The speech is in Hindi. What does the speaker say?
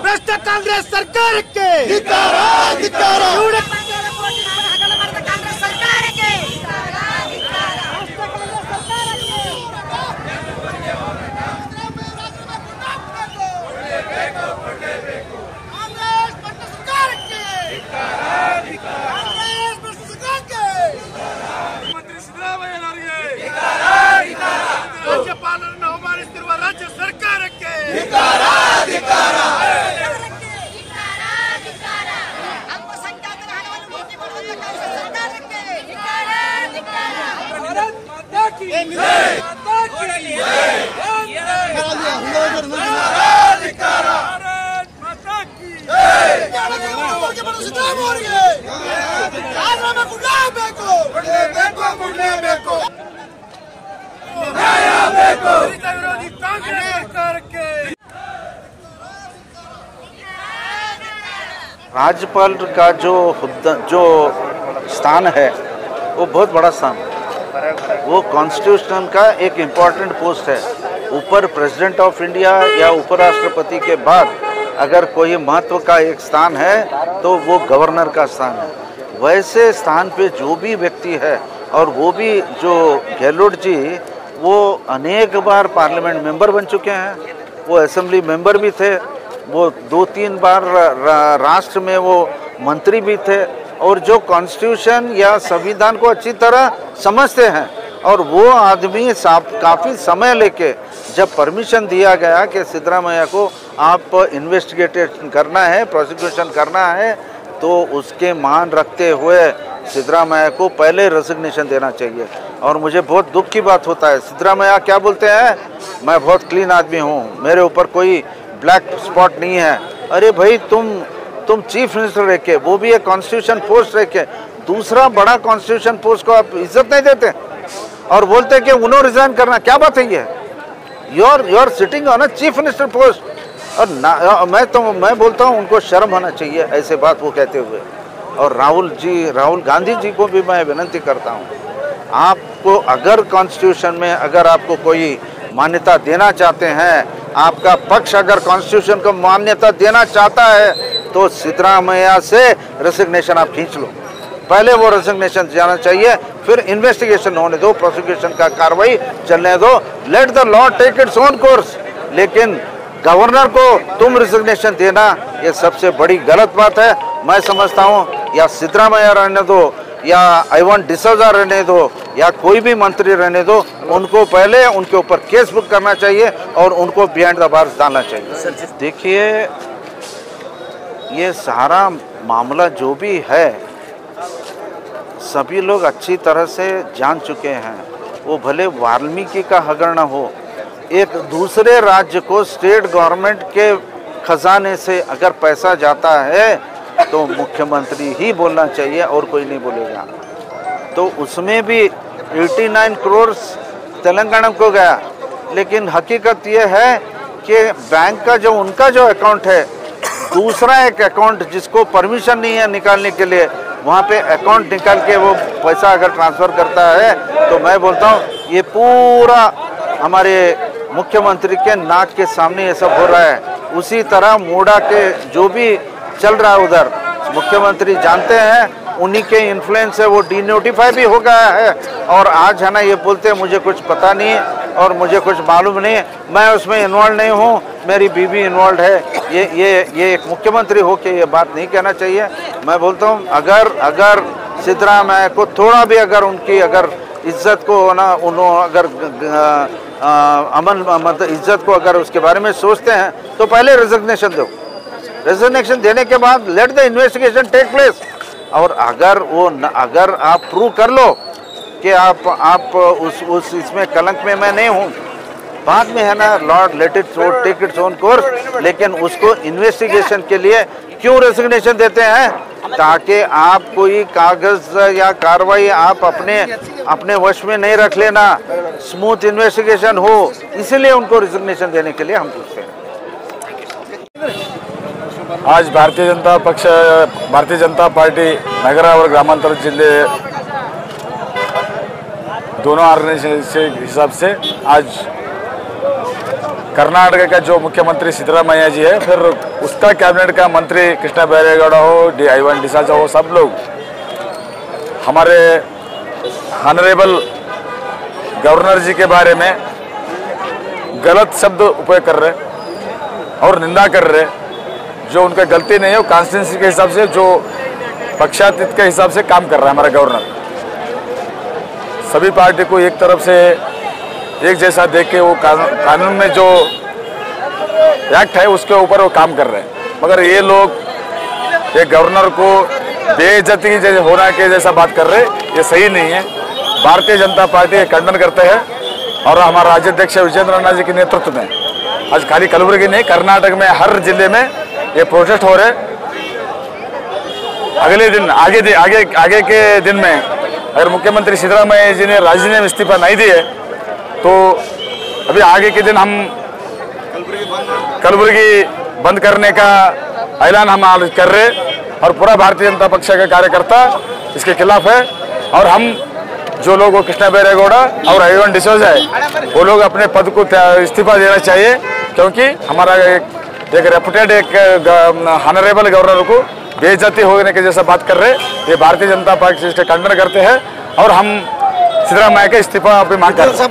ಭ್ರಷ್ಟ ಕಾಂಗ್ರೆಸ್ ಸರ್ಕಾರಕ್ಕೆ ಧಿಕ್ಕಾರ ಧಿಕ್ಕಾರ ಕಾಂಗ್ರೆಸ್ ಸರ್ಕಾರಕ್ಕೆ ಮುಖ್ಯಮಂತ್ರಿ ಸಿದ್ದರಾಮಯ್ಯನವರಿಗೆ ರಾಜ್ಯಪಾಲರನ್ನು ಅವಮಾನಿಸುತ್ತಿರುವ ರಾಜ್ಯ ಸರ್ಕಾರಕ್ಕೆ ಅಲ್ಪಸಂಖ್ಯಾತರ ಹಣವನ್ನು ಲೂಟಿ ಮಾಡುವಂತ ಕಾಂಗ್ರೆಸ್ ಸರ್ಕಾರಕ್ಕೆ ವಿರೋಧಿ ಕಾಂಗ್ರೆಸ್ ಸರ್ಕಾರಕ್ಕೆ राज्यपाल का जो स्थान है वो बहुत बड़ा स्थान है। वो कॉन्स्टिट्यूशन का एक इम्पॉर्टेंट पोस्ट है। ऊपर प्रेसिडेंट ऑफ इंडिया या उपराष्ट्रपति के बाद अगर कोई महत्व का एक स्थान है तो वो गवर्नर का स्थान है। वैसे स्थान पे जो भी व्यक्ति है और वो भी जो गहलोत जी वो अनेक बार पार्लियामेंट मेंबर बन चुके हैं, वो असेंबली मेंबर भी थे, वो 2-3 बार राष्ट्र में वो मंत्री भी थे और जो कॉन्स्टिट्यूशन या संविधान को अच्छी तरह समझते हैं। और वो आदमी काफ़ी समय लेके जब परमिशन दिया गया कि सिद्धरामैया को आप इन्वेस्टिगेशन करना है, प्रोसिक्यूशन करना है, तो उसके मान रखते हुए सिद्धरामैया को पहले रेजिग्नेशन देना चाहिए। और मुझे बहुत दुख की बात होता है, सिद्धरामैया क्या बोलते हैं, मैं बहुत क्लीन आदमी हूँ, मेरे ऊपर कोई ब्लैक स्पॉट नहीं है। अरे भाई तुम चीफ मिनिस्टर रह के, वो भी एक कॉन्स्टिट्यूशन पोस्ट रह के, दूसरा बड़ा कॉन्स्टिट्यूशन पोस्ट को आप इज्जत नहीं देते और बोलते कि उन्होंने रिजाइन करना, क्या बात है ये? You are sitting on a chief minister post. और मैं बोलता हूँ उनको शर्म होना चाहिए ऐसे बात वो कहते हुए। और राहुल गांधी जी को भी मैं विनती करता हूँ, आपको अगर कॉन्स्टिट्यूशन में अगर आपको कोई मान्यता देना चाहते हैं, आपका पक्ष अगर कॉन्स्टिट्यूशन को मान्यता देना चाहता है तो सिद्धरामैया से रेजिग्नेशन आप खींच लो। पहले वो रेजिग्नेशन जाना चाहिए, फिर इन्वेस्टिगेशन होने दो, प्रोसिक्यूशन का कार्रवाई चलने दो, let the law take its own course. लेकिन गवर्नर को तुम रेजिग्नेशन देना ये सबसे बड़ी गलत बात है। मैं समझता हूँ या सिद्धरामैया रहने दो या आइवान डिसोजा रहने दो या कोई भी मंत्री रहने दो, उनको पहले उनके ऊपर केस बुक करना चाहिए और उनको बिहाइंड द बार्स डालना चाहिए। देखिए ये सारा मामला जो भी है सभी लोग अच्छी तरह से जान चुके हैं। वो भले वाल्मीकि का हगरण हो, एक दूसरे राज्य को स्टेट गवर्नमेंट के खजाने से अगर पैसा जाता है तो मुख्यमंत्री ही बोलना चाहिए और कोई नहीं बोलेगा। तो उसमें भी 89 करोड़ तेलंगाना को गया, लेकिन हकीकत ये है कि बैंक का जो उनका जो अकाउंट है, दूसरा एक अकाउंट जिसको परमिशन नहीं है निकालने के लिए, वहाँ पे अकाउंट निकाल के वो पैसा अगर ट्रांसफ़र करता है तो मैं बोलता हूँ ये पूरा हमारे मुख्यमंत्री के नाक के सामने ये सब हो रहा है। उसी तरह मोड़ा के जो भी चल रहा है उधर मुख्यमंत्री जानते हैं, उन्हीं के इन्फ्लुएंस से वो डीनोटिफाई भी हो गया है। और आज है ना ये बोलते हैं मुझे कुछ पता नहीं और मुझे कुछ मालूम नहीं, मैं उसमें इन्वॉल्व नहीं हूँ, मेरी बीवी इन्वॉल्व है। ये एक मुख्यमंत्री हो के ये बात नहीं कहना चाहिए। मैं बोलता हूँ अगर सिद्धरामैया को थोड़ा भी अगर उनकी अगर इज्जत को ना उन्होंने अगर मतलब इज्जत को अगर उसके बारे में सोचते हैं तो पहले रेजिग्नेशन दो। रेजिग्नेशन देने के बाद let the investigation take place. और अगर आप प्रूव कर लो कि आप उस इसमें कलंक में मैं नहीं हूँ, बाद में है ना lord let it take its own course. लेकिन उसको इन्वेस्टिगेशन के लिए क्यों रेजिग्नेशन देते हैं? ताकि आप कोई कागज या कार्रवाई आप अपने वश में नहीं रख लेना, स्मूथ इन्वेस्टिगेशन हो, इसलिए उनको रेजिग्नेशन देने के लिए हम पूछते हैं। आज भारतीय जनता पार्टी नगर और ग्रामांतर जिले दोनों ऑर्गेनाइजेशन के हिसाब से आज कर्नाटक का जो मुख्यमंत्री सिद्धरामैया जी है, फिर उसका कैबिनेट का मंत्री कृष्णा बैरेगौड़ा हो, I1 डिसाचा हो, सब लोग हमारे ऑनरेबल गवर्नर जी के बारे में गलत शब्द उपयोग कर रहे और निंदा कर रहे। जो उनका गलती नहीं है, वो कॉन्स्टिट्यूंसी के हिसाब से, जो पक्षातीत के हिसाब से काम कर रहा है हमारा गवर्नर। सभी पार्टी को एक तरफ से एक जैसा देख के वो कानून में जो एक्ट है उसके ऊपर वो काम कर रहे हैं। मगर ये लोग ये गवर्नर को बेइज्जती जैसे होना के जैसा बात कर रहे, ये सही नहीं है। भारतीय जनता पार्टी खंडन करते हैं और हमारा राज्याध्यक्ष विजेंद्र अन्ना जी के नेतृत्व में आज खाली कलबुर्गी नहीं, कर्नाटक में हर जिले में ये प्रोटेस्ट हो रहे। अगले दिन आगे के दिन में अगर मुख्यमंत्री सिद्धरामैया जी ने राजीनामा इस्तीफा नहीं दिए तो अभी आगे के दिन हम कलबुर्गी बंद करने का ऐलान हम आज कर रहे और पूरा भारतीय जनता पक्ष का कार्यकर्ता इसके खिलाफ है। और हम जो लोग वो कृष्णा बैरेगौड़ा और I1 डिसोजा है, वो लोग अपने पद को इस्तीफा देना चाहिए, क्योंकि हमारा एक रेपुटेड एक ऑनरेबल गवर्नर को बेइज्जती होने के जैसा बात कर रहे। ये भारतीय जनता पार्टी से खंडन करते हैं और हम सिद्धरामैया का इस्तीफा भी मांग करते हैं।